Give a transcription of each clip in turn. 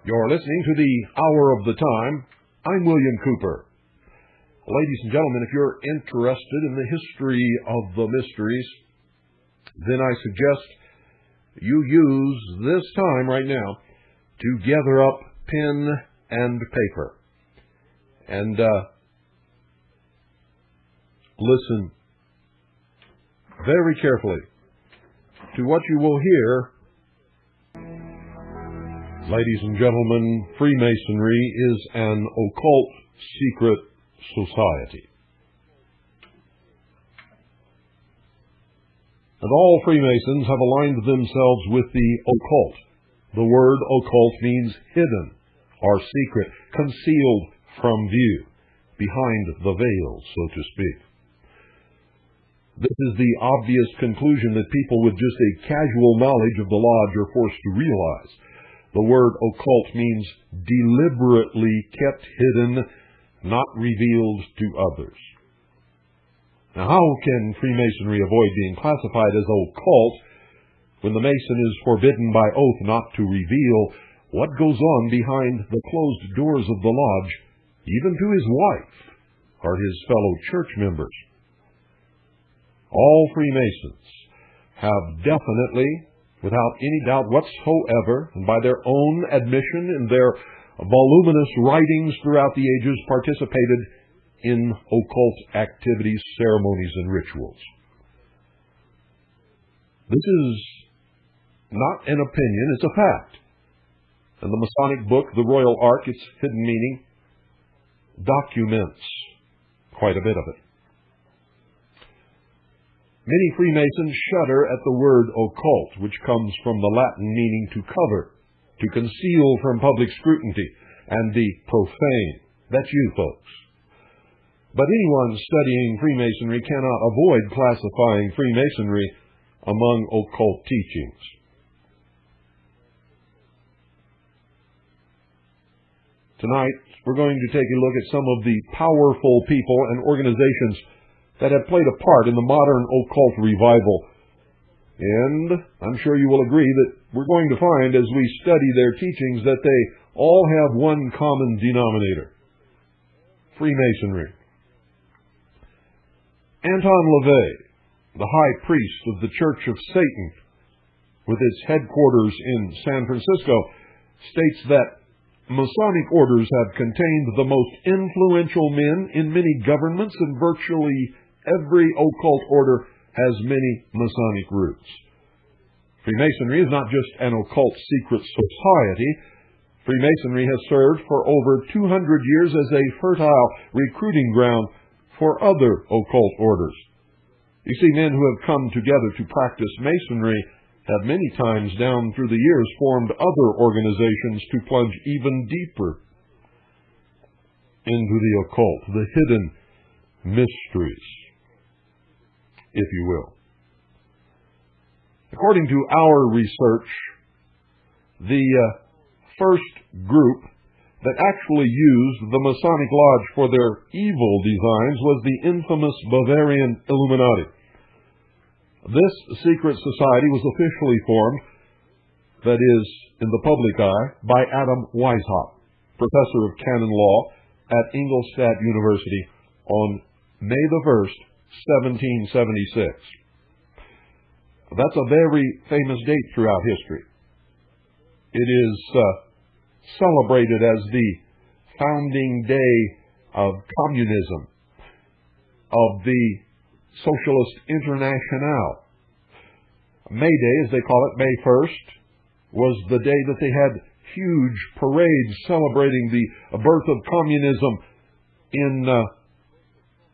You're listening to the Hour of the Time. I'm William Cooper. Ladies and gentlemen, if you're interested in the history of the mysteries, then I suggest you use this time right now to gather up pen and paper and listen very carefully to what you will hear. Ladies and gentlemen, Freemasonry is an occult secret society. And all Freemasons have aligned themselves with the occult. The word occult means hidden or secret, concealed from view, behind the veil, so to speak. This is the obvious conclusion that people with just a casual knowledge of the lodge are forced to realize. The word occult means deliberately kept hidden, not revealed to others. Now, how can Freemasonry avoid being classified as occult when the Mason is forbidden by oath not to reveal what goes on behind the closed doors of the lodge, even to his wife or his fellow church members? All Freemasons have definitely, without any doubt whatsoever, and by their own admission in their voluminous writings throughout the ages, participated in occult activities, ceremonies, and rituals. This is not an opinion, it's a fact. And the Masonic book, The Royal Ark, its hidden meaning, documents quite a bit of it. Many Freemasons shudder at the word occult, which comes from the Latin meaning to cover, to conceal from public scrutiny, and the profane. That's you, folks. But anyone studying Freemasonry cannot avoid classifying Freemasonry among occult teachings. Tonight, we're going to take a look at some of the powerful people and organizations that have played a part in the modern occult revival. And I'm sure you will agree that we're going to find, as we study their teachings, that they all have one common denominator: Freemasonry. Anton LaVey, the high priest of the Church of Satan, with its headquarters in San Francisco, states that Masonic orders have contained the most influential men in many governments, and virtually every occult order has many Masonic roots. Freemasonry is not just an occult secret society. Freemasonry has served for over 200 years as a fertile recruiting ground for other occult orders. You see, men who have come together to practice Masonry have many times down through the years formed other organizations to plunge even deeper into the occult, the hidden mysteries, if you will. According to our research, the first group that actually used the Masonic Lodge for their evil designs was the infamous Bavarian Illuminati. This secret society was officially formed, that is, in the public eye, by Adam Weishaupt, professor of canon law at Ingolstadt University, on May the 1st, 1776. That's a very famous date throughout history. It is celebrated as the founding day of communism, of the Socialist Internationale. May Day, as they call it, May 1st, was the day that they had huge parades celebrating the birth of communism in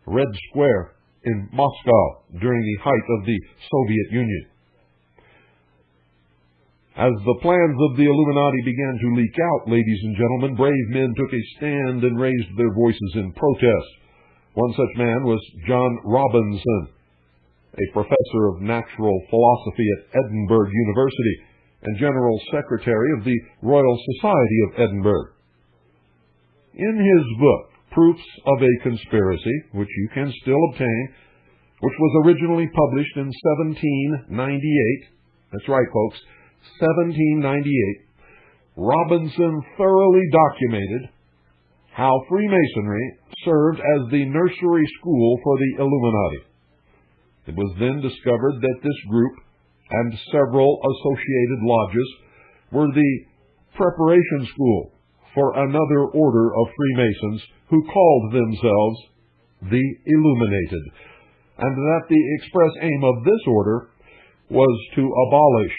Red Square in Moscow during the height of the Soviet Union. As the plans of the Illuminati began to leak out, ladies and gentlemen, brave men took a stand and raised their voices in protest. One such man was John Robinson, a professor of natural philosophy at Edinburgh University and General Secretary of the Royal Society of Edinburgh. In his book, Proofs of a Conspiracy, which you can still obtain, which was originally published in 1798. That's right, folks, 1798. Robinson thoroughly documented how Freemasonry served as the nursery school for the Illuminati. It was then discovered that this group and several associated lodges were the preparation school for another order of Freemasons who called themselves the Illuminated, and that the express aim of this order was to abolish,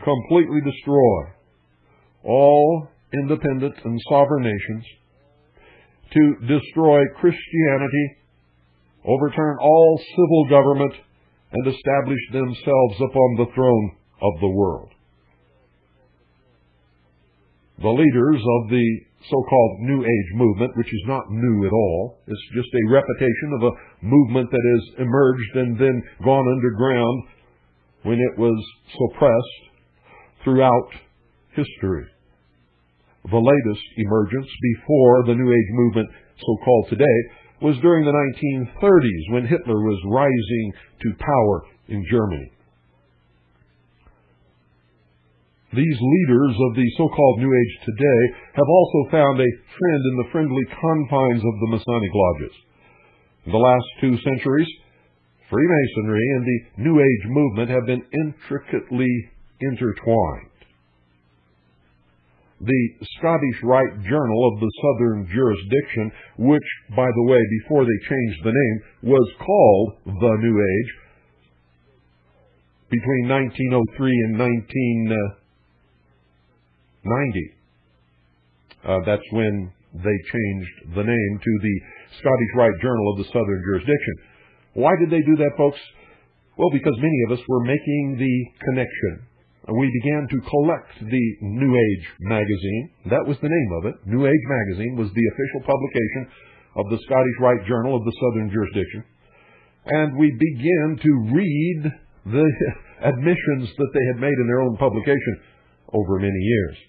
completely destroy, all independent and sovereign nations, to destroy Christianity, overturn all civil government, and establish themselves upon the throne of the world. The leaders of the so-called New Age movement, which is not new at all, it's just a repetition of a movement that has emerged and then gone underground when it was suppressed throughout history. The latest emergence before the New Age movement, so-called today, was during the 1930s when Hitler was rising to power in Germany. These leaders of the so-called New Age today have also found a friend in the friendly confines of the Masonic lodges. In the last 2 centuries, Freemasonry and the New Age movement have been intricately intertwined. The Scottish Rite Journal of the Southern Jurisdiction, which, by the way, before they changed the name, was called the New Age, between 1903 and 1990. That's when they changed the name to the Scottish Rite Journal of the Southern Jurisdiction. Why did they do that, folks? Well, because many of us were making the connection. We began to collect the New Age magazine. That was the name of it. New Age magazine was the official publication of the Scottish Rite Journal of the Southern Jurisdiction. And we began to read the admissions that they had made in their own publication over many years.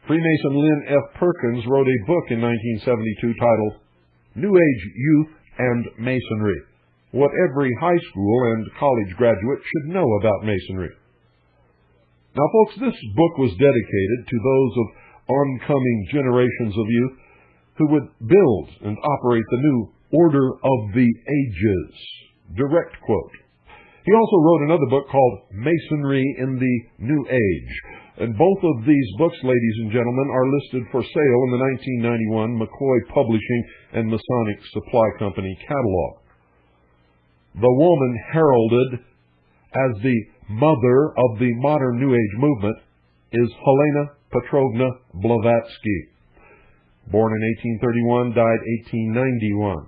Freemason Lynn F. Perkins wrote a book in 1972 titled New Age Youth and Masonry, What Every High School and College Graduate Should Know About Masonry. Now, folks, this book was dedicated to those of oncoming generations of youth who would build and operate the new order of the ages. Direct quote. He also wrote another book called Masonry in the New Age. And both of these books, ladies and gentlemen, are listed for sale in the 1991 McCoy Publishing and Masonic Supply Company catalog. The woman heralded as the mother of the modern New Age movement is Helena Petrovna Blavatsky. Born in 1831, died 1891.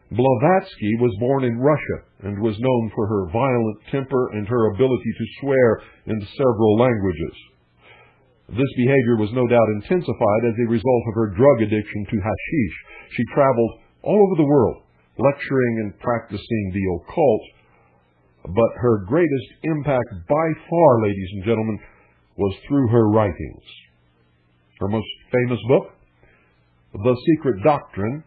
Blavatsky was born in Russia and was known for her violent temper and her ability to swear in several languages. This behavior was no doubt intensified as a result of her drug addiction to hashish. She traveled all over the world, lecturing and practicing the occult, but her greatest impact by far, ladies and gentlemen, was through her writings. Her most famous book, The Secret Doctrine,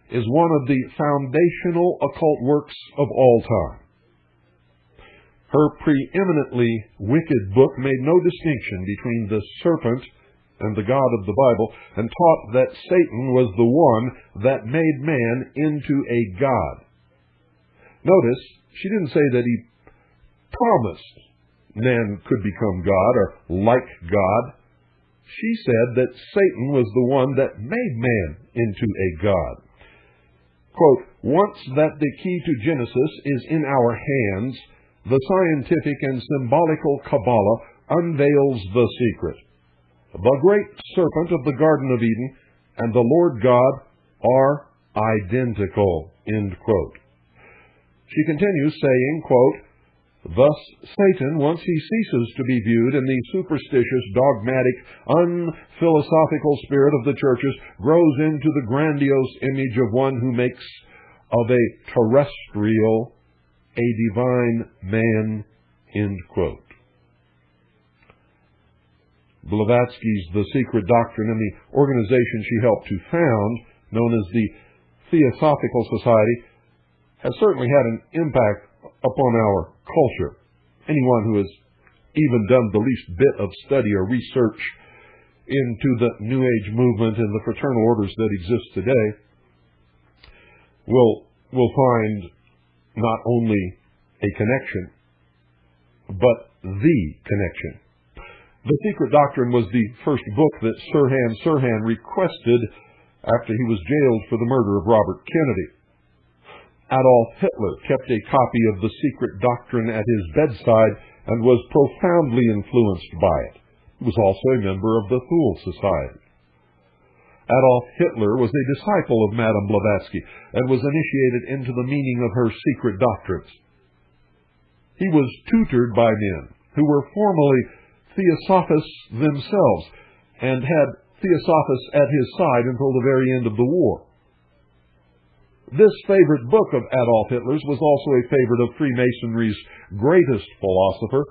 is one of the foundational occult works of all time. Her preeminently wicked book made no distinction between the serpent and the God of the Bible, and taught that Satan was the one that made man into a god. Notice, she didn't say that he promised man could become God or like God. She said that Satan was the one that made man into a god. Quote, once that the key to Genesis is in our hands, the scientific and symbolical Kabbalah unveils the secret. The great serpent of the Garden of Eden and the Lord God are identical, end quote. She continues saying, quote, thus Satan, once he ceases to be viewed in the superstitious, dogmatic, unphilosophical spirit of the churches, grows into the grandiose image of one who makes of a terrestrial a divine man, end quote. Blavatsky's The Secret Doctrine and the organization she helped to found, known as the Theosophical Society, has certainly had an impact upon our culture. Anyone who has even done the least bit of study or research into the New Age movement and the fraternal orders that exist today will find not only a connection, but the connection. The Secret Doctrine was the first book that Sirhan requested after he was jailed for the murder of Robert Kennedy. Adolf Hitler kept a copy of The Secret Doctrine at his bedside and was profoundly influenced by it. He was also a member of the Thule Society. Adolf Hitler was a disciple of Madame Blavatsky and was initiated into the meaning of her secret doctrines. He was tutored by men who were formerly Theosophists themselves and had Theosophists at his side until the very end of the war. This favorite book of Adolf Hitler's was also a favorite of Freemasonry's greatest philosopher,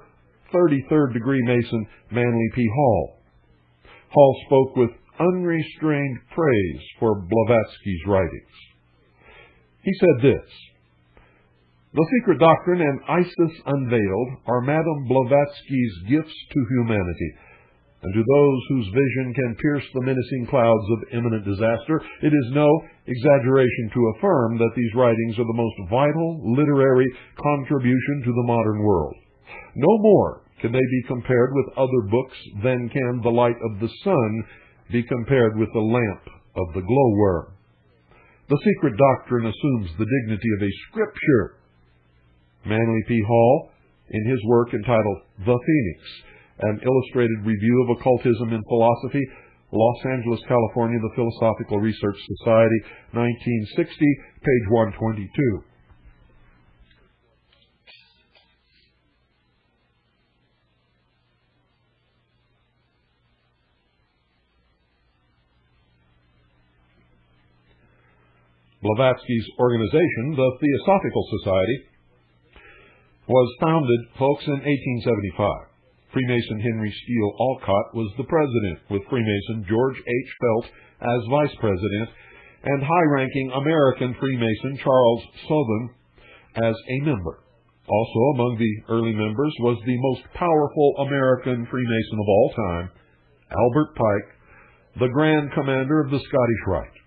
33rd degree Mason Manly P. Hall. Hall spoke with unrestrained praise for Blavatsky's writings. He said this: "The Secret Doctrine and Isis Unveiled are Madame Blavatsky's gifts to humanity, and to those whose vision can pierce the menacing clouds of imminent disaster, it is no exaggeration to affirm that these writings are the most vital literary contribution to the modern world. No more can they be compared with other books than can the light of the sun be compared with the lamp of the glowworm. The Secret Doctrine assumes the dignity of a scripture." Manly P. Hall, in his work entitled The Phoenix, An Illustrated Review of Occultism in Philosophy, Los Angeles, California, The Philosophical Research Society, 1960, page 122. Blavatsky's organization, the Theosophical Society, was founded, folks, in 1875. Freemason Henry Steele Olcott was the president, with Freemason George H. Felt as vice president, and high-ranking American Freemason Charles Sothern as a member. Also among the early members was the most powerful American Freemason of all time, Albert Pike, the Grand Commander of the Scottish Rite.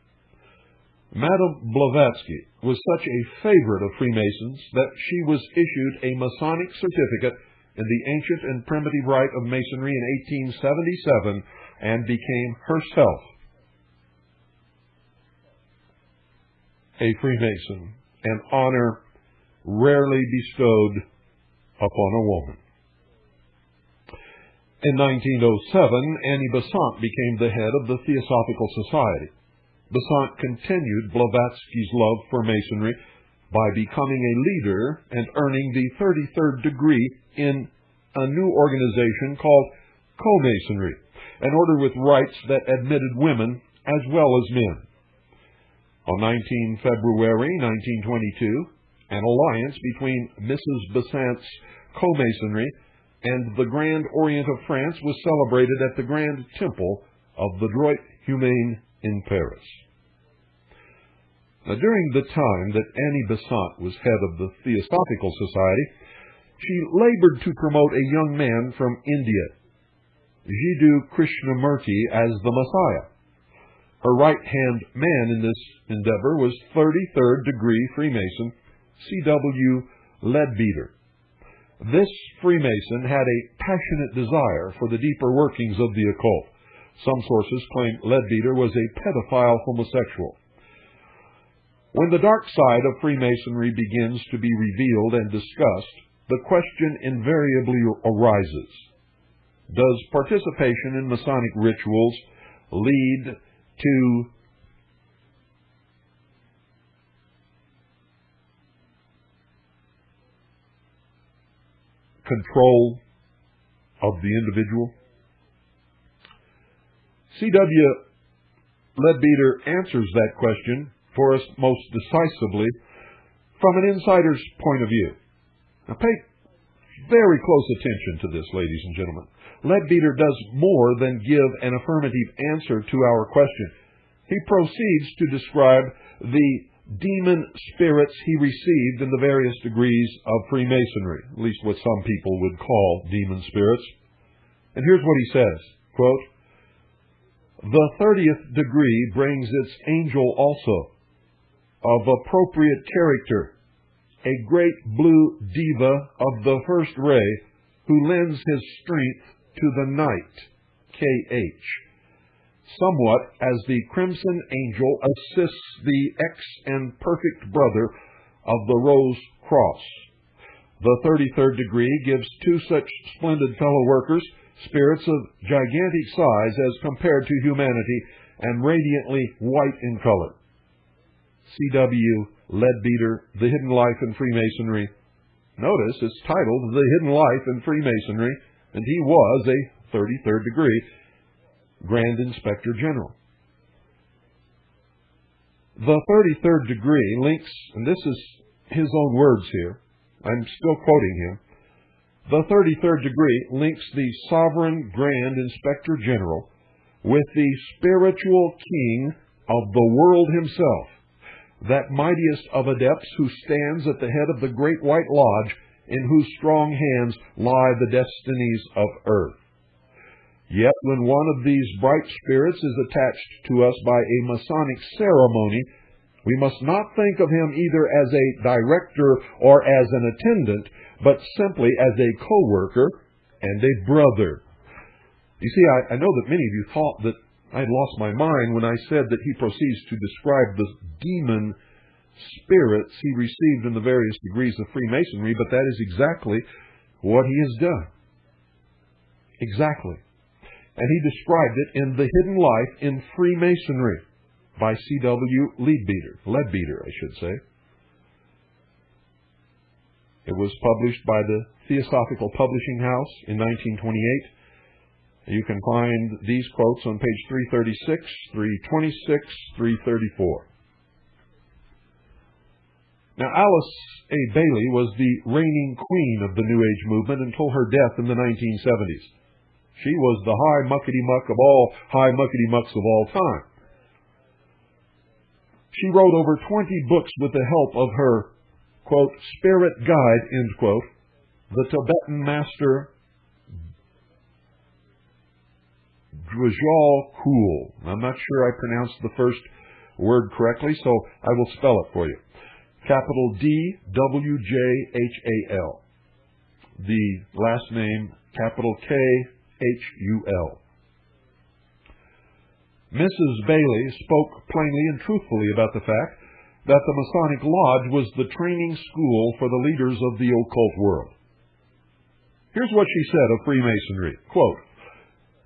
Madame Blavatsky was such a favorite of Freemasons that she was issued a Masonic certificate in the ancient and primitive rite of Masonry in 1877 and became herself a Freemason, an honor rarely bestowed upon a woman. In 1907, Annie Besant became the head of the Theosophical Society. Besant continued Blavatsky's love for Masonry by becoming a leader and earning the 33rd degree in a new organization called Co-Masonry, an order with rites that admitted women as well as men. On 19 February 1922, an alliance between Mrs. Besant's Co-Masonry and the Grand Orient of France was celebrated at the Grand Temple of the Droit Humain in Paris. Now, during the time that Annie Besant was head of the Theosophical Society, she labored to promote a young man from India, Jiddu Krishnamurti, as the Messiah. Her right-hand man in this endeavor was 33rd degree Freemason C.W. Leadbeater. This Freemason had a passionate desire for the deeper workings of the occult. Some sources claim Leadbeater was a pedophile homosexual. When the dark side of Freemasonry begins to be revealed and discussed, the question invariably arises: does participation in Masonic rituals lead to control of the individual? C.W. Leadbeater answers that question for us most decisively from an insider's point of view. Now pay very close attention to this, ladies and gentlemen. Leadbeater does more than give an affirmative answer to our question. He proceeds to describe the demon spirits he received in the various degrees of Freemasonry, at least what some people would call demon spirits. And here's what he says, quote, "The 30th degree brings its angel also, of appropriate character, a great blue diva of the first ray, who lends his strength to the night, KH, somewhat as the crimson angel assists the ex and perfect brother of the rose cross. The 33rd degree gives two such splendid fellow workers, spirits of gigantic size as compared to humanity, and radiantly white in color." C.W. Leadbeater, The Hidden Life in Freemasonry. Notice it's titled The Hidden Life in Freemasonry, and he was a 33rd degree Grand Inspector General. The 33rd degree links, and this is his own words here, I'm still quoting him, the 33rd degree links the sovereign Grand Inspector General with the spiritual king of the world himself, that mightiest of adepts who stands at the head of the great white lodge, in whose strong hands lie the destinies of earth. Yet when one of these bright spirits is attached to us by a Masonic ceremony, we must not think of him either as a director or as an attendant, but simply as a co-worker and a brother. You see, I know that many of you thought that I had lost my mind when I said that he proceeds to describe the demon spirits he received in the various degrees of Freemasonry, but that is exactly what he has done. Exactly. And he described it in The Hidden Life in Freemasonry by C.W. Leadbeater, I should say. It was published by the Theosophical Publishing House in 1928. You can find these quotes on page 336, 326, 334. Now, Alice A. Bailey was the reigning queen of the New Age movement until her death in the 1970s. She was the high muckety-muck of all high muckety-mucks of all time. She wrote over 20 books with the help of her, quote, spirit guide, end quote, the Tibetan master Dwajal Khul. I'm not sure I pronounced the first word correctly, so I will spell it for you. Capital D-W-J-H-A-L. The last name, capital K-H-U-L. Mrs. Bailey spoke plainly and truthfully about the fact that the Masonic Lodge was the training school for the leaders of the occult world. Here's what she said of Freemasonry, quote,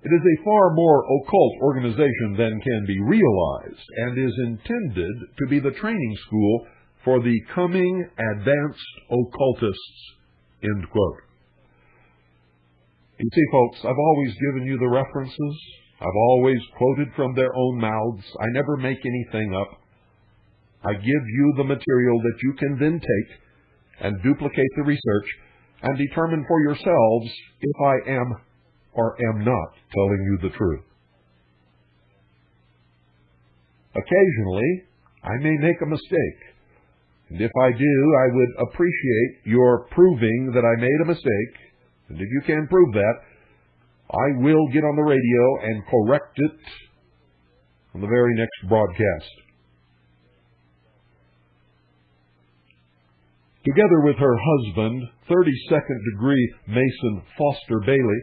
"It is a far more occult organization than can be realized, and is intended to be the training school for the coming advanced occultists," end quote. You see, folks, I've always given you the references. I've always quoted from their own mouths. I never make anything up. I give you the material that you can then take and duplicate the research and determine for yourselves if I am or am not telling you the truth. Occasionally, I may make a mistake. And if I do, I would appreciate your proving that I made a mistake. And if you can prove that, I will get on the radio and correct it on the very next broadcast. Together with her husband, 32nd degree Mason Foster Bailey,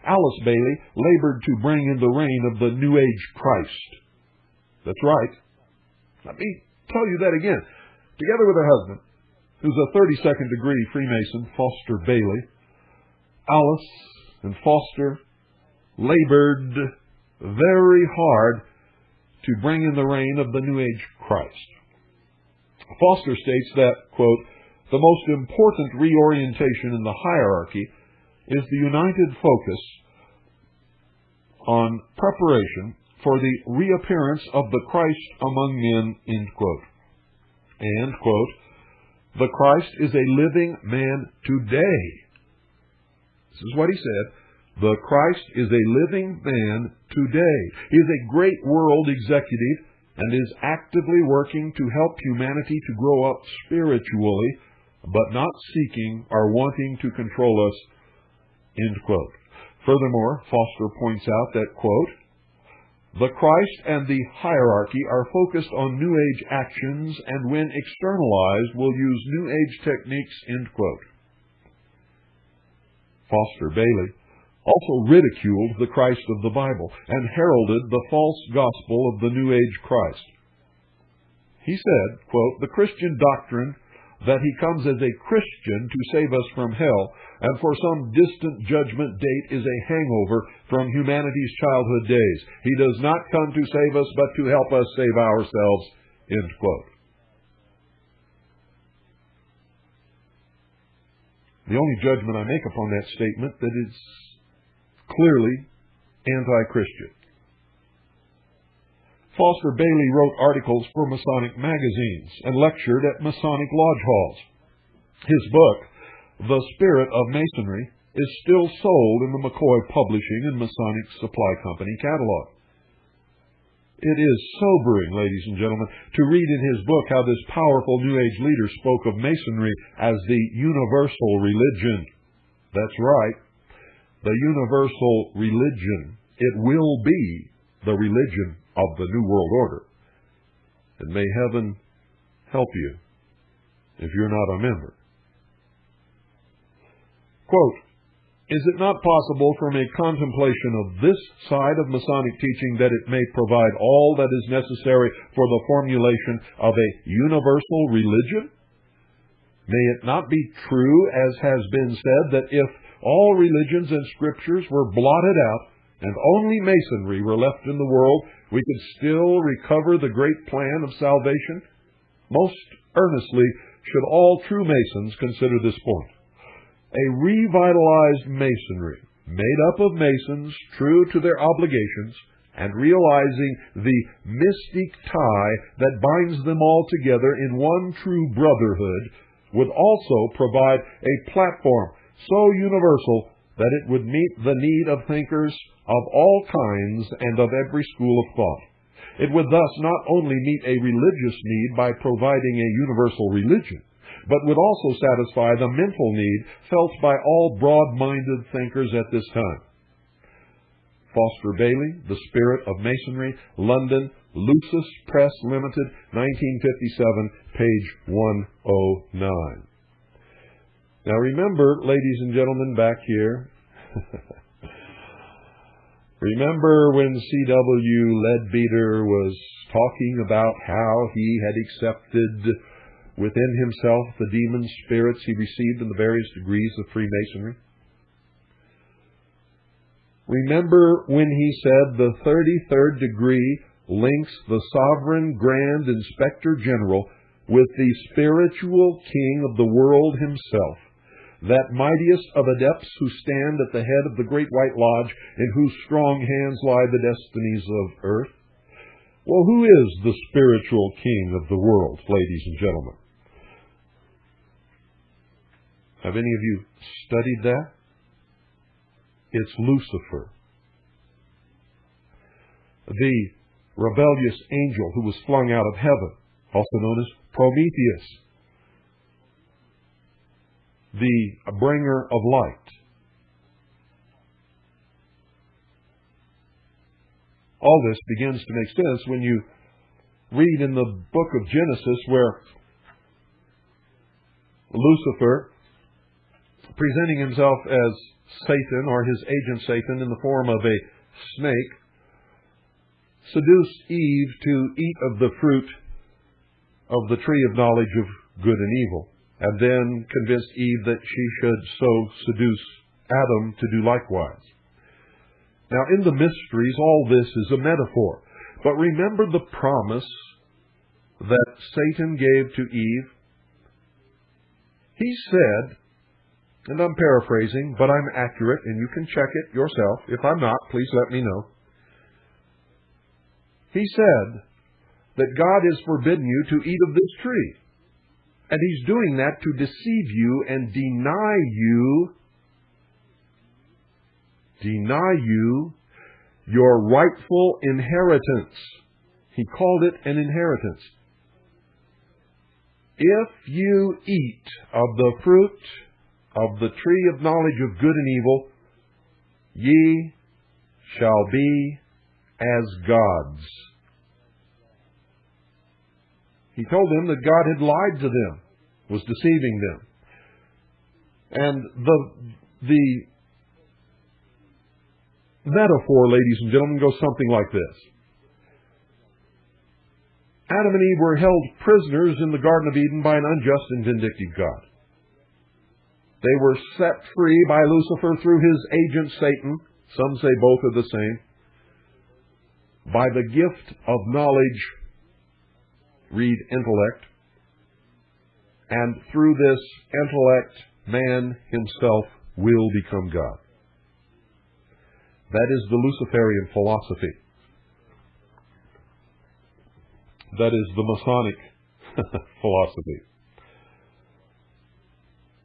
Alice Bailey labored to bring in the reign of the New Age Christ. That's right. Let me tell you that again. Together with her husband, who's a 32nd degree Freemason, Foster Bailey, Alice and Foster labored very hard to bring in the reign of the New Age Christ. Foster states that, quote, "The most important reorientation in the hierarchy is the united focus on preparation for the reappearance of the Christ among men," end quote. And, quote, "The Christ is a living man today This is what he said. The Christ is a living man today. He is a great world executive and is actively working to help humanity to grow up spiritually, but not seeking or wanting to control us, end quote. Furthermore, Foster points out that, quote, the Christ and the hierarchy are focused on New Age actions and when externalized will use New Age techniques, end quote. Foster Bailey also ridiculed the Christ of the Bible and heralded the false gospel of the New Age Christ. He said, quote, the Christian doctrine that he comes as a Christian to save us from hell and for some distant judgment date is a hangover from humanity's childhood days. He does not come to save us, but to help us save ourselves, end quote. The only judgment I make upon that statement that is clearly anti-Christian. Foster Bailey wrote articles for Masonic magazines and lectured at Masonic lodge halls. His book, The Spirit of Masonry, is still sold in the McCoy Publishing and Masonic Supply Company catalog. It is sobering, ladies and gentlemen, to read in his book how this powerful New Age leader spoke of Masonry as the universal religion. That's right, the universal religion. It will be the religion of the New World Order. And may heaven help you if you're not a member. Quote, is it not possible from a contemplation of this side of Masonic teaching that it may provide all that is necessary for the formulation of a universal religion? May it not be true, as has been said, that if all religions and scriptures were blotted out and only Masonry were left in the world, we could still recover the great plan of salvation? Most earnestly should all true Masons consider this point. A revitalized Masonry, made up of Masons true to their obligations and realizing the mystic tie that binds them all together in one true brotherhood, would also provide a platform so universal that it would meet the need of thinkers of all kinds and of every school of thought. It would thus not only meet a religious need by providing a universal religion, but would also satisfy the mental need felt by all broad-minded thinkers at this time. Foster Bailey, The Spirit of Masonry, London, Lucis Press Limited, 1957, page 109. Now remember, ladies and gentlemen, back here, remember when C.W. Leadbeater was talking about how he had accepted within himself the demon spirits he received in the various degrees of Freemasonry? Remember when he said the 33rd degree links the sovereign grand inspector general with the spiritual king of the world himself, that mightiest of adepts who stand at the head of the great white lodge, in whose strong hands lie the destinies of earth? Well, who is the spiritual king of the world, ladies and gentlemen? Have any of you studied that? It's Lucifer, the rebellious angel who was flung out of heaven, also known as Prometheus, the bringer of light. All this begins to make sense when you read in the book of Genesis where Lucifer, presenting himself as Satan, or his agent Satan, in the form of a snake, seduced Eve to eat of the fruit of the tree of knowledge of good and evil, and then convinced Eve that she should so seduce Adam to do likewise. Now, in the mysteries, all this is a metaphor. But remember the promise that Satan gave to Eve? He said, and I'm paraphrasing, but I'm accurate, and you can check it yourself. If I'm not, please let me know. He said that God has forbidden you to eat of this tree. And He's doing that to deceive you and deny you deny you your rightful inheritance. He called it an inheritance. If you eat of the fruit of the tree of knowledge of good and evil, ye shall be as gods. He told them that God had lied to them, was deceiving them. And the metaphor, ladies and gentlemen, goes something like this. Adam and Eve were held prisoners in the Garden of Eden by an unjust and vindictive God. They were set free by Lucifer through his agent Satan. Some say both are the same. By the gift of knowledge, read intellect. And through this intellect, man himself will become God. That is the Luciferian philosophy. That is the Masonic philosophy.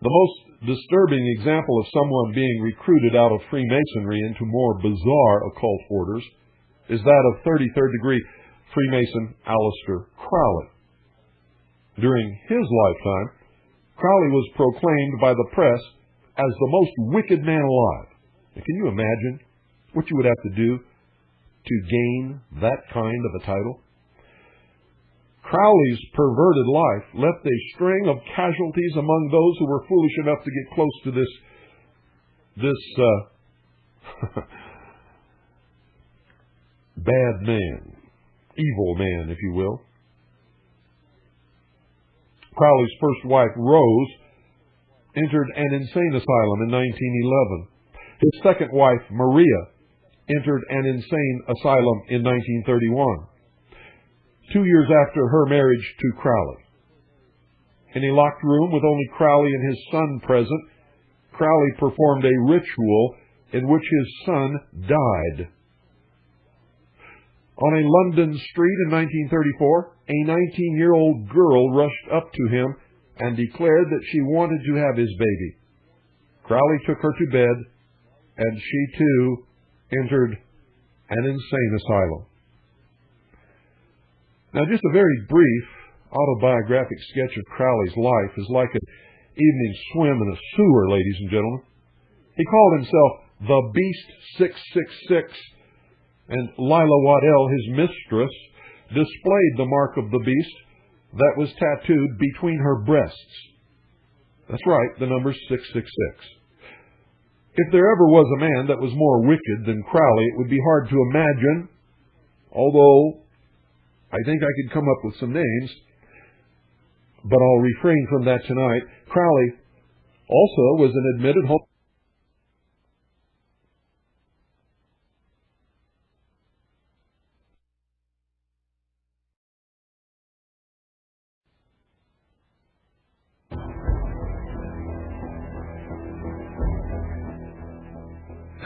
The most disturbing example of someone being recruited out of Freemasonry into more bizarre occult orders is that of 33rd degree Freemason Aleister Crowley. During his lifetime, Crowley was proclaimed by the press as the most wicked man alive. And can you imagine what you would have to do to gain that kind of a title? Crowley's perverted life left a string of casualties among those who were foolish enough to get close to this bad man, evil man, if you will. Crowley's first wife, Rose, entered an insane asylum in 1911. His second wife, Maria, entered an insane asylum in 1931. 2 years after her marriage to Crowley. In a locked room with only Crowley and his son present, Crowley performed a ritual in which his son died. On a London street in 1934, a 19-year-old girl rushed up to him and declared that she wanted to have his baby. Crowley took her to bed, and she too entered an insane asylum. Now, just a very brief autobiographic sketch of Crowley's life is like an evening swim in a sewer, ladies and gentlemen. He called himself the Beast 666, and Lila Waddell, his mistress, displayed the mark of the beast that was tattooed between her breasts. That's right, the number 666. If there ever was a man that was more wicked than Crowley, it would be hard to imagine, although I think I could come up with some names, but I'll refrain from that tonight. Crowley also was an admitted homosexual.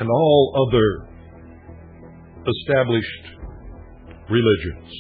And all other established religions.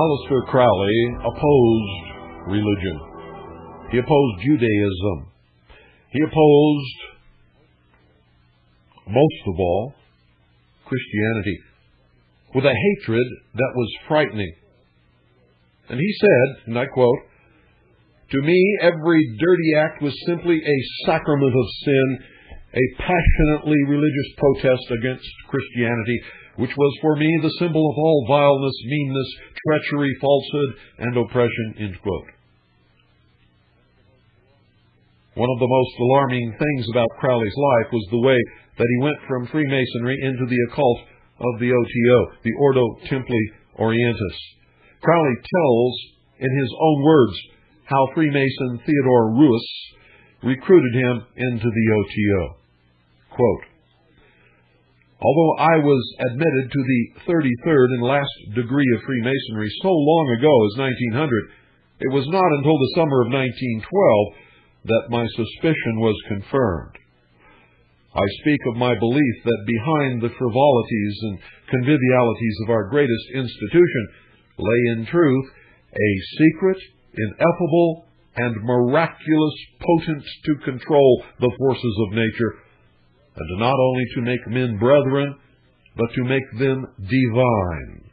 Aleister Crowley opposed religion. He opposed Judaism. He opposed, most of all, Christianity with a hatred that was frightening. And he said, and I quote, "To me, every dirty act was simply a sacrament of sin, a passionately religious protest against Christianity, which was for me the symbol of all vileness, meanness, treachery, falsehood, and oppression." End quote. One of the most alarming things about Crowley's life was the way that he went from Freemasonry into the occult of the OTO, the Ordo Templi Orientis. Crowley tells, in his own words, how Freemason Theodore Reuss recruited him into the OTO. Quote, "Although I was admitted to the 33rd and last degree of Freemasonry so long ago as 1900, it was not until the summer of 1912 that my suspicion was confirmed. I speak of my belief that behind the frivolities and convivialities of our greatest institution lay in truth a secret, ineffable, and miraculous potent to control the forces of nature, and not only to make men brethren, but to make them divine.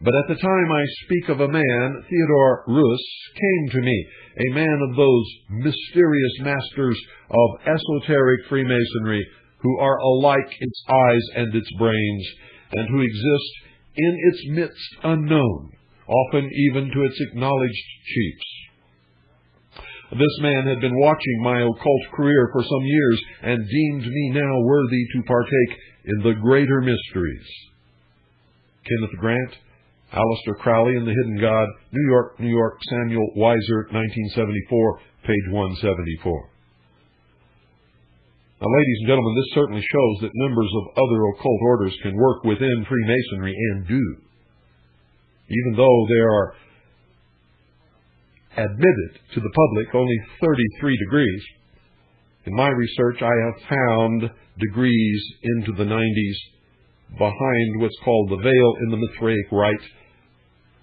But at the time I speak of a man, Theodore Reuss, came to me, a man of those mysterious masters of esoteric Freemasonry, who are alike its eyes and its brains, and who exist in its midst unknown, often even to its acknowledged chiefs. This man had been watching my occult career for some years, and deemed me now worthy to partake in the greater mysteries." Kenneth Grant, Aleister Crowley and the Hidden God, New York, New York, Samuel Weiser, 1974, page 174. Now, ladies and gentlemen, this certainly shows that members of other occult orders can work within Freemasonry, and do. Even though they are admitted to the public only 33 degrees. In my research, I have found degrees into the 90s behind what's called the veil in the Mithraic Rite,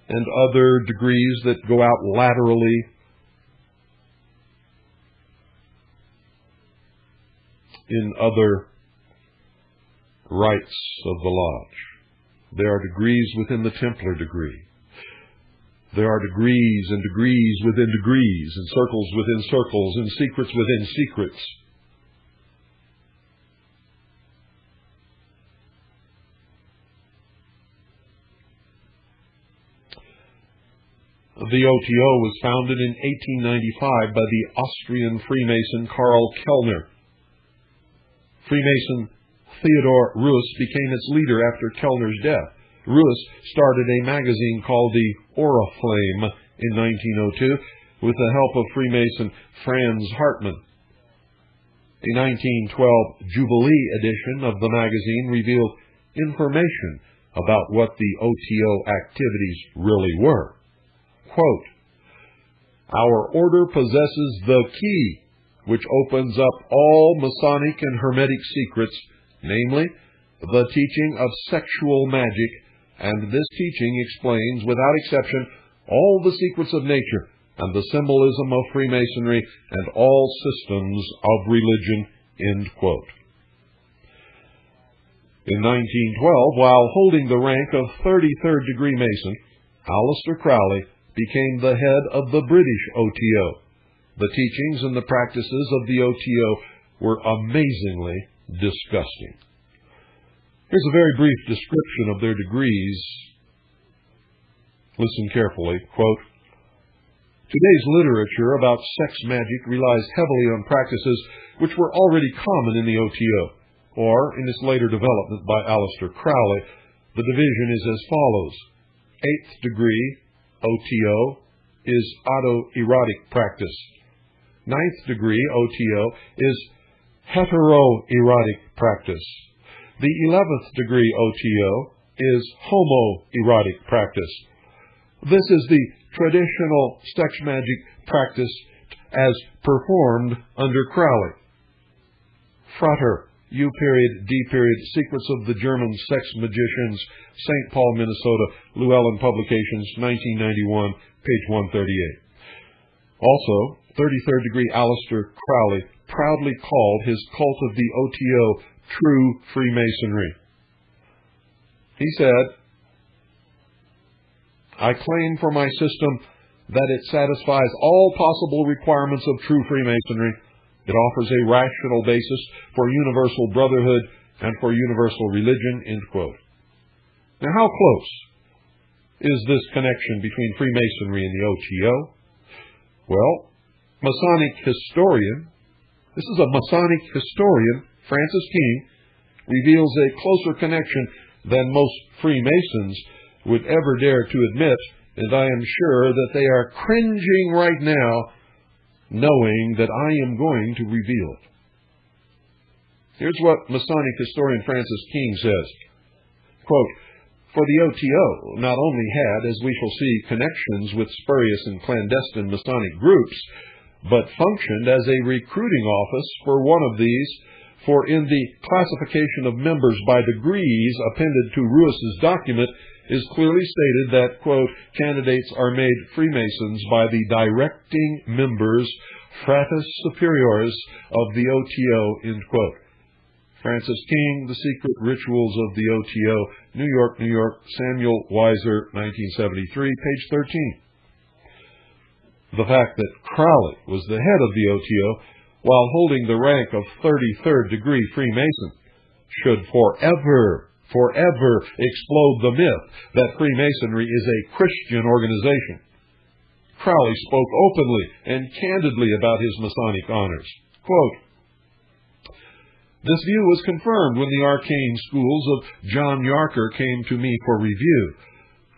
and other degrees that go out laterally in other rites of the lodge. There are degrees within the Templar degree. There are degrees and degrees within degrees, and circles within circles, and secrets within secrets. The OTO was founded in 1895 by the Austrian Freemason Karl Kellner. Freemason Theodore Reuss became its leader after Kellner's death. Reuss started a magazine called the Oriflamme in 1902 with the help of Freemason Franz Hartmann. A 1912 Jubilee edition of the magazine revealed information about what the OTO activities really were. Quote, "Our order possesses the key which opens up all Masonic and Hermetic secrets, namely, the teaching of sexual magic, and this teaching explains, without exception, all the secrets of nature and the symbolism of Freemasonry and all systems of religion." End quote. In 1912, while holding the rank of 33rd degree Mason, Aleister Crowley became the head of the British OTO. The teachings and the practices of the OTO were amazingly disgusting. Here's a very brief description of their degrees. Listen carefully. Quote, "Today's literature about sex magic relies heavily on practices which were already common in the OTO, or in its later development by Aleister Crowley. The division is as follows. 8th degree OTO is autoerotic practice. 9th degree OTO is heteroerotic practice. The 11th degree OTO is homoerotic practice. This is the traditional sex magic practice as performed under Crowley. Frater Secrets of the German Sex Magicians, St. Paul, Minnesota, Llewellyn Publications, 1991, page 138. Also, 33rd degree Aleister Crowley proudly called his cult of the OTO true Freemasonry. He said, "I claim for my system that it satisfies all possible requirements of true Freemasonry. It offers a rational basis for universal brotherhood and for universal religion," end quote. Now, how close is this connection between Freemasonry and the OTO? Well, this is a Masonic historian, Francis King, reveals a closer connection than most Freemasons would ever dare to admit, and I am sure that they are cringing right now, knowing that I am going to reveal it. Here's what Masonic historian Francis King says, quote, "For the OTO not only had, as we shall see, connections with spurious and clandestine Masonic groups, but functioned as a recruiting office for one of these, for in the classification of members by degrees appended to Ruys's document is clearly stated that, quote, candidates are made Freemasons by the directing members, fratres superiores of the OTO, end quote." Francis King, The Secret Rituals of the OTO, New York, New York, Samuel Weiser, 1973, page 13. The fact that Crowley was the head of the OTO while holding the rank of 33rd degree Freemason should forever explode the myth that Freemasonry is a Christian organization. Crowley spoke openly and candidly about his Masonic honors. Quote, "This view was confirmed when the arcane schools of John Yarker came to me for review.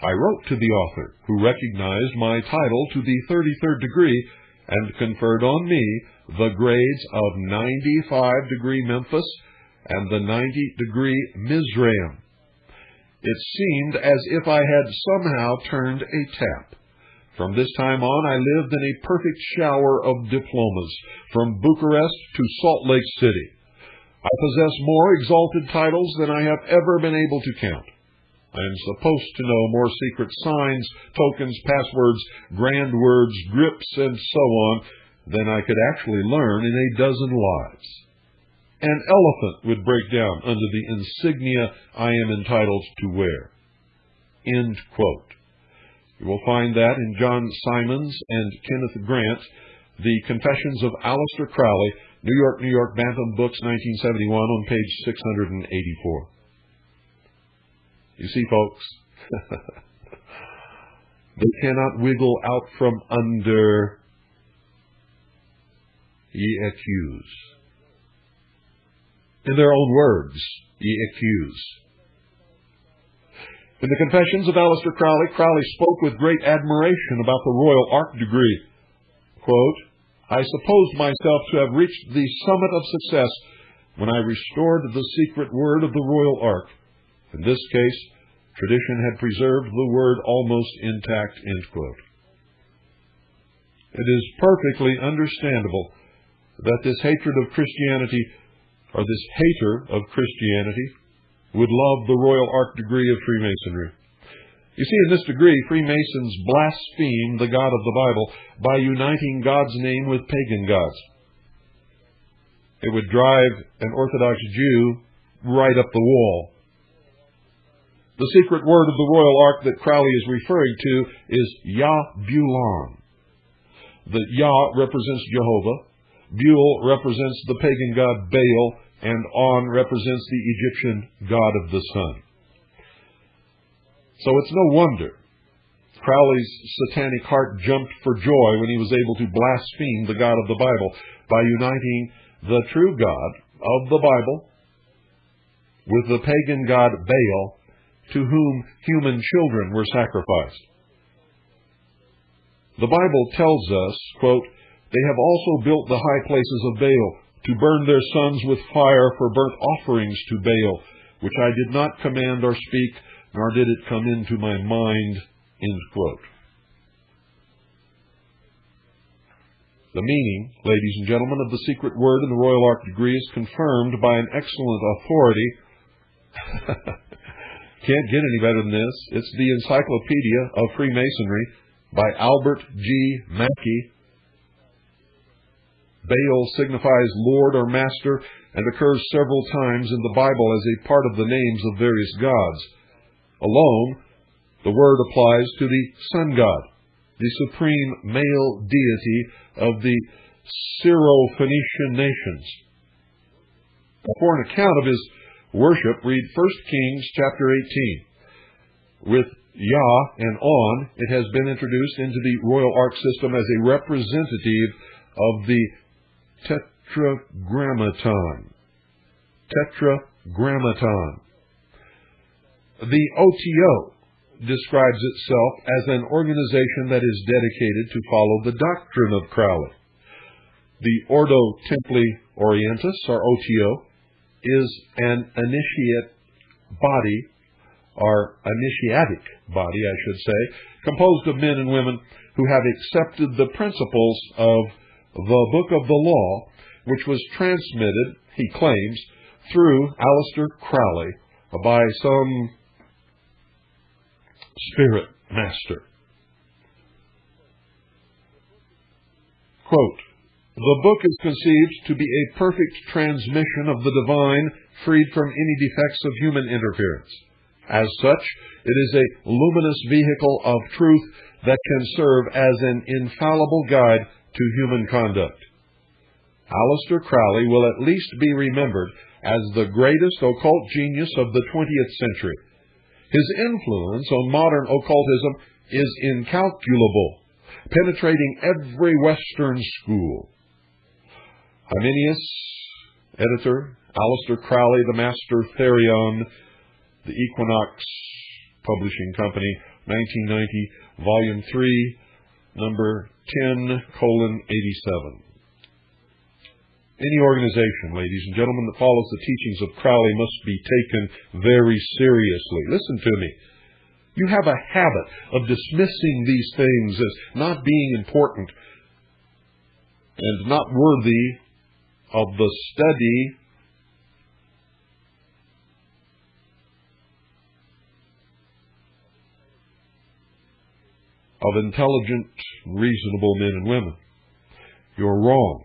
I wrote to the author, who recognized my title to the 33rd degree and conferred on me the grades of 95 degree Memphis and the 90 degree Mizraim. It seemed as if I had somehow turned a tap. From this time on, I lived in a perfect shower of diplomas, from Bucharest to Salt Lake City. I possess more exalted titles than I have ever been able to count. I am supposed to know more secret signs, tokens, passwords, grand words, grips, and so on than I could actually learn in a dozen lives. An elephant would break down under the insignia I am entitled to wear." End quote. You will find that in John Simons and Kenneth Grant, The Confessions of Aleister Crowley, New York, New York, Bantam Books, 1971, on page 684. You see, folks, they cannot wiggle out from under, ye accuse. In their own words, ye accuse. In the Confessions of Aleister Crowley, Crowley spoke with great admiration about the Royal Ark degree. Quote, "I supposed myself to have reached the summit of success when I restored the secret word of the Royal Ark. In this case, tradition had preserved the word almost intact," end quote. It is perfectly understandable that this hatred of Christianity, or this hater of Christianity, would love the Royal Ark degree of Freemasonry. You see, in this degree, Freemasons blaspheme the God of the Bible by uniting God's name with pagan gods. It would drive an Orthodox Jew right up the wall. The secret word of the Royal Ark that Crowley is referring to is Yah-Bulan. The Yah represents Jehovah, Bul represents the pagan god Baal, and On represents the Egyptian god of the sun. So it's no wonder Crowley's satanic heart jumped for joy when he was able to blaspheme the God of the Bible by uniting the true God of the Bible with the pagan god Baal, to whom human children were sacrificed. The Bible tells us, quote, "They have also built the high places of Baal, to burn their sons with fire for burnt offerings to Baal, which I did not command or speak, nor did it come into my mind," end quote. The meaning, ladies and gentlemen, of the secret word in the Royal Ark degree is confirmed by an excellent authority. Can't get any better than this. It's the Encyclopedia of Freemasonry by Albert G. Mackey. Baal signifies Lord or Master and occurs several times in the Bible as a part of the names of various gods. Alone, the word applies to the sun god, the supreme male deity of the Syro-Phoenician nations. For an account of his worship, read 1 Kings chapter 18. With Yah and On, it has been introduced into the Royal Ark system as a representative of the Tetragrammaton. Tetragrammaton. The OTO describes itself as an organization that is dedicated to follow the doctrine of Crowley. The Ordo Templi Orientis, or OTO, is an initiatic body, I should say, composed of men and women who have accepted the principles of the Book of the Law, which was transmitted, he claims, through Aleister Crowley by some spirit master. Quote, "The book is conceived to be a perfect transmission of the divine, freed from any defects of human interference. As such, it is a luminous vehicle of truth that can serve as an infallible guide to human conduct. Aleister Crowley will at least be remembered as the greatest occult genius of the 20th century. His influence on modern occultism is incalculable, penetrating every Western school." Hymenius, editor, Aleister Crowley, the Master Therion, the Equinox Publishing Company, 1990, Volume 3, number 10:87. Any organization, ladies and gentlemen, that follows the teachings of Crowley must be taken very seriously. Listen to me. You have a habit of dismissing these things as not being important and not worthy of the study of intelligent, reasonable men and women. You're wrong.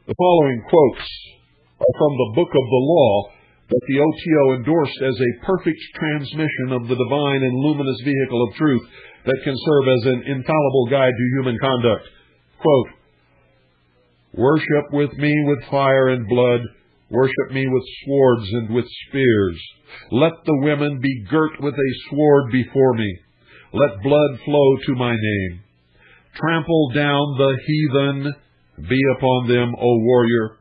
The following quotes are from the Book of the Law that the OTO endorsed as a perfect transmission of the divine and luminous vehicle of truth that can serve as an infallible guide to human conduct. Quote, "Worship with me with fire and blood. Worship me with swords and with spears. Let the women be girt with a sword before me. Let blood flow to my name. Trample down the heathen. Be upon them, O warrior.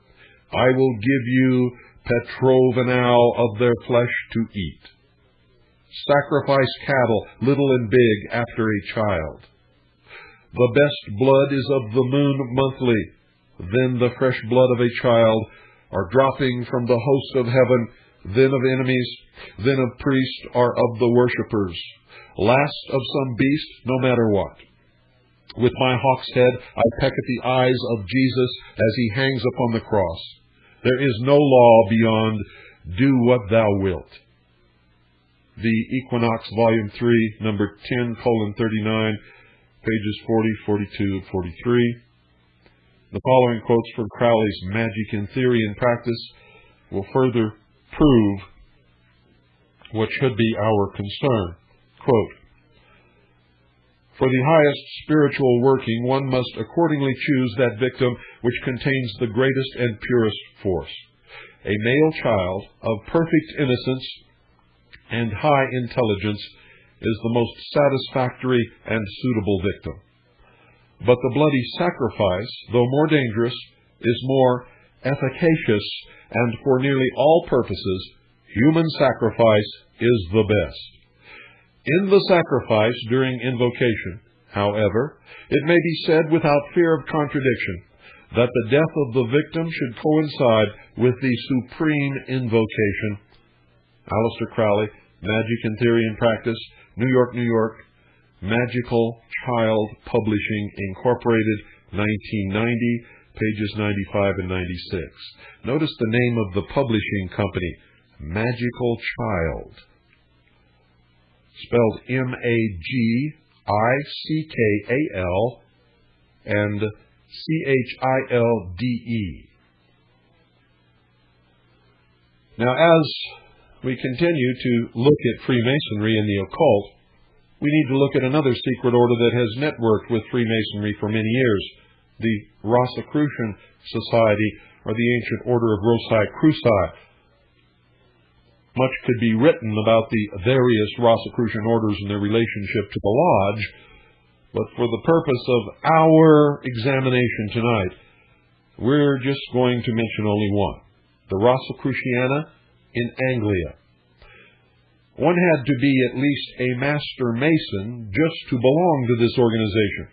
I will give you Petrovanau of their flesh to eat. Sacrifice cattle, little and big, after a child. The best blood is of the moon monthly. Then the fresh blood of a child are dropping from the host of heaven, then of enemies, then of priests, or of the worshippers. Last of some beast, no matter what. With my hawk's head I peck at the eyes of Jesus as he hangs upon the cross. There is no law beyond, do what thou wilt." The Equinox, Volume 3, number 10:39, pages 40, 42, and 43. The following quotes from Crowley's Magic in Theory and Practice will further prove what should be our concern. Quote, "For the highest spiritual working, one must accordingly choose that victim which contains the greatest and purest force. A male child of perfect innocence and high intelligence is the most satisfactory and suitable victim. But the bloody sacrifice, though more dangerous, is more efficacious, and for nearly all purposes, human sacrifice is the best. In the sacrifice during invocation, however, it may be said without fear of contradiction that the death of the victim should coincide with the supreme invocation." Aleister Crowley, Magic in Theory and Practice, New York, New York, Magical Child Publishing, Incorporated, 1990, pages 95 and 96. Notice the name of the publishing company, Magical Child, spelled M-A-G-I-C-K-A-L and C-H-I-L-D-E. Now, as we continue to look at Freemasonry and the occult, we need to look at another secret order that has networked with Freemasonry for many years, the Rosicrucian Society, or the ancient order of Rosicruci. Much could be written about the various Rosicrucian orders and their relationship to the Lodge, but for the purpose of our examination tonight, we're just going to mention only one, the Rosicruciana in Anglia. One had to be at least a Master Mason just to belong to this organization.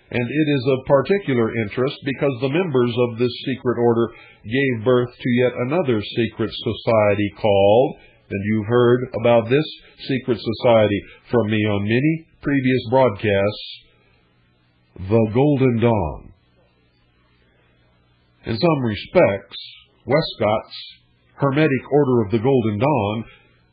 And it is of particular interest because the members of this secret order gave birth to yet another secret society called, and you've heard about this secret society from me on many previous broadcasts, the Golden Dawn. In some respects, Westcott's Hermetic Order of the Golden Dawn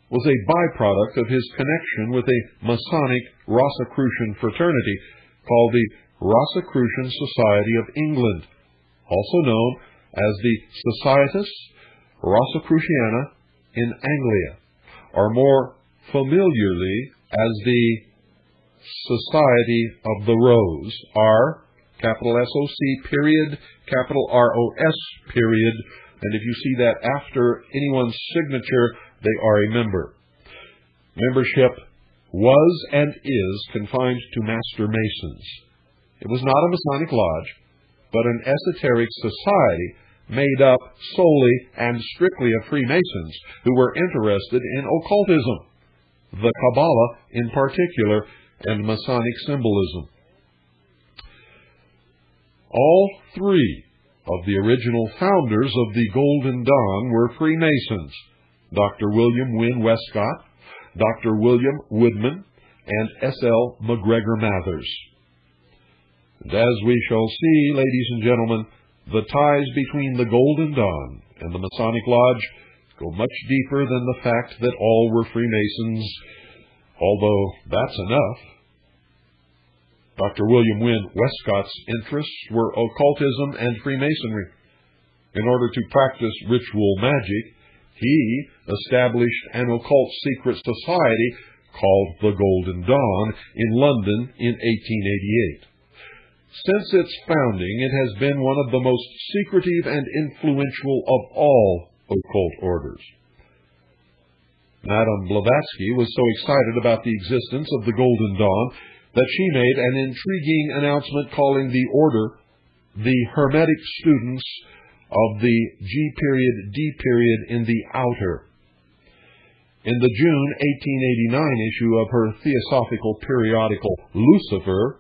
was a byproduct of his connection with a Masonic Rosicrucian fraternity called the Rosicrucian Society of England, also known as the Societas Rosicruciana in Anglia, or more familiarly as the Society of the Rose, R, capital S-O-C, period, capital R-O-S, period, and if you see that after anyone's signature, they are a member. Membership was and is confined to Master Masons. It was not a Masonic lodge, but an esoteric society made up solely and strictly of Freemasons who were interested in occultism, the Kabbalah in particular, and Masonic symbolism. All three of the original founders of the Golden Dawn were Freemasons: Dr. William Wynne Westcott, Dr. William Woodman, and S.L. McGregor Mathers. And as we shall see, ladies and gentlemen, the ties between the Golden Dawn and the Masonic Lodge go much deeper than the fact that all were Freemasons, although that's enough. Dr. William Wynne Westcott's interests were occultism and Freemasonry. In order to practice ritual magic, he established an occult secret society called the Golden Dawn in London in 1888. Since its founding, it has been one of the most secretive and influential of all occult orders. Madame Blavatsky was so excited about the existence of the Golden Dawn that she made an intriguing announcement calling the order the Hermetic Students of the G.D. in the Outer. In the June 1889 issue of her theosophical periodical Lucifer,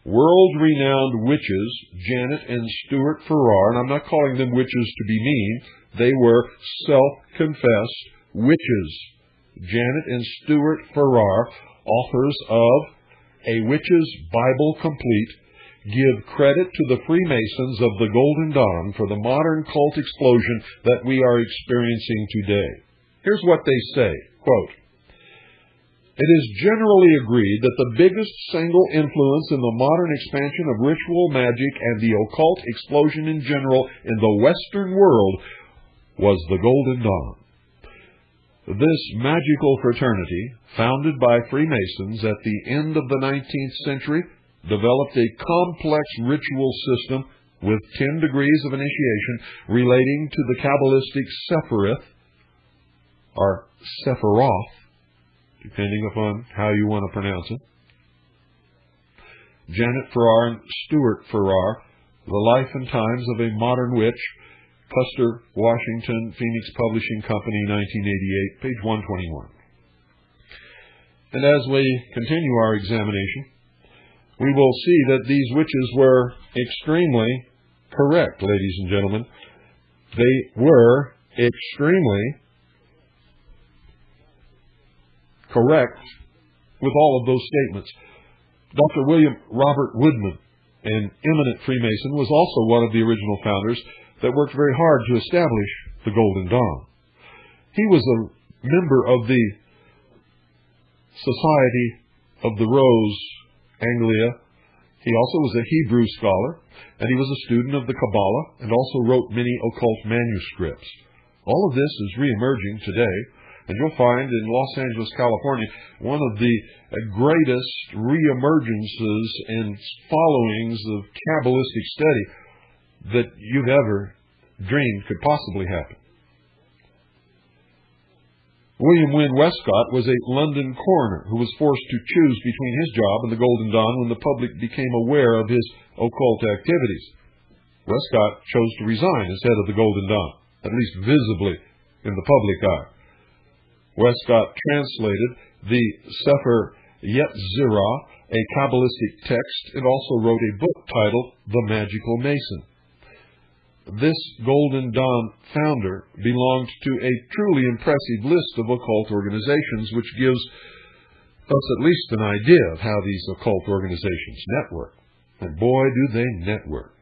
world-renowned witches Janet and Stuart Farrar, and I'm not calling them witches to be mean, they were self-confessed witches. Janet and Stuart Farrar, authors of A Witch's Bible Complete, give credit to the Freemasons of the Golden Dawn for the modern cult explosion that we are experiencing today. Here's what they say, quote, "It is generally agreed that the biggest single influence in the modern expansion of ritual magic and the occult explosion in general in the Western world was the Golden Dawn. This magical fraternity, founded by Freemasons at the end of the 19th century, developed a complex ritual system with 10 degrees of initiation relating to the Kabbalistic Sephiroth, or Sephiroth, depending upon how you want to pronounce it. Janet Farrar and Stuart Farrar, The Life and Times of a Modern Witch, Custer, Washington, Phoenix Publishing Company, 1988, page 121. And as we continue our examination, we will see that these witches were extremely correct, ladies and gentlemen. They were extremely correct with all of those statements. Dr. William Robert Woodman an eminent Freemason, was also one of the original founders that worked very hard to establish the Golden Dawn. He was a member of the Society of the Rose, Anglia. He also was a Hebrew scholar, and he was a student of the Kabbalah, and also wrote many occult manuscripts. All of this is re-emerging today, and you'll find in Los Angeles, California, one of the greatest re-emergences and followings of Kabbalistic study that you've ever dreamed could possibly happen. William Wynne Westcott was a London coroner who was forced to choose between his job and the Golden Dawn when the public became aware of his occult activities. Westcott chose to resign as head of the Golden Dawn, at least visibly in the public eye. Westcott translated the Sefer Yetzirah, a Kabbalistic text, and also wrote a book titled The Magical Mason. This Golden Dawn founder belonged to a truly impressive list of occult organizations, which gives us at least an idea of how these occult organizations network. And boy, do they network.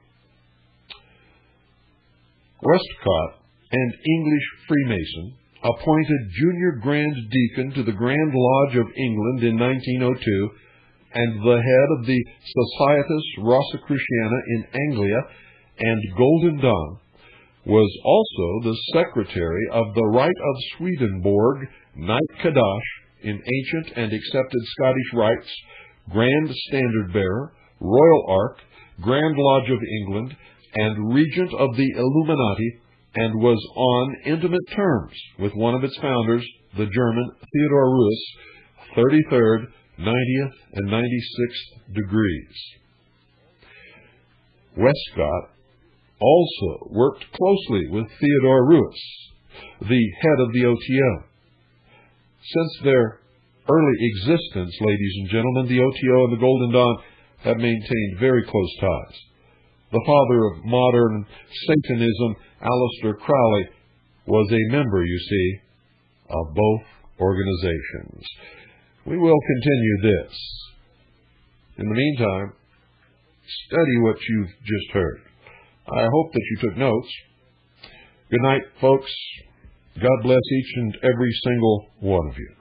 Westcott, an English Freemason, appointed Junior Grand Deacon to the Grand Lodge of England in 1902, and the head of the Societas Rosicruciana in Anglia and Golden Dawn, was also the secretary of the Rite of Swedenborg Knight Kadash in ancient and accepted Scottish rites, Grand Standard Bearer, Royal Ark, Grand Lodge of England, and Regent of the Illuminati, and was on intimate terms with one of its founders, the German Theodor Reuss, 33rd, 90th, and 96th degrees. Westcott also worked closely with Theodor Reuss, the head of the OTO. Since their early existence, ladies and gentlemen, the OTO and the Golden Dawn have maintained very close ties. The father of modern Satanism, Aleister Crowley, was a member, you see, of both organizations. We will continue this. In the meantime, study what you've just heard. I hope that you took notes. Good night, folks. God bless each and every single one of you.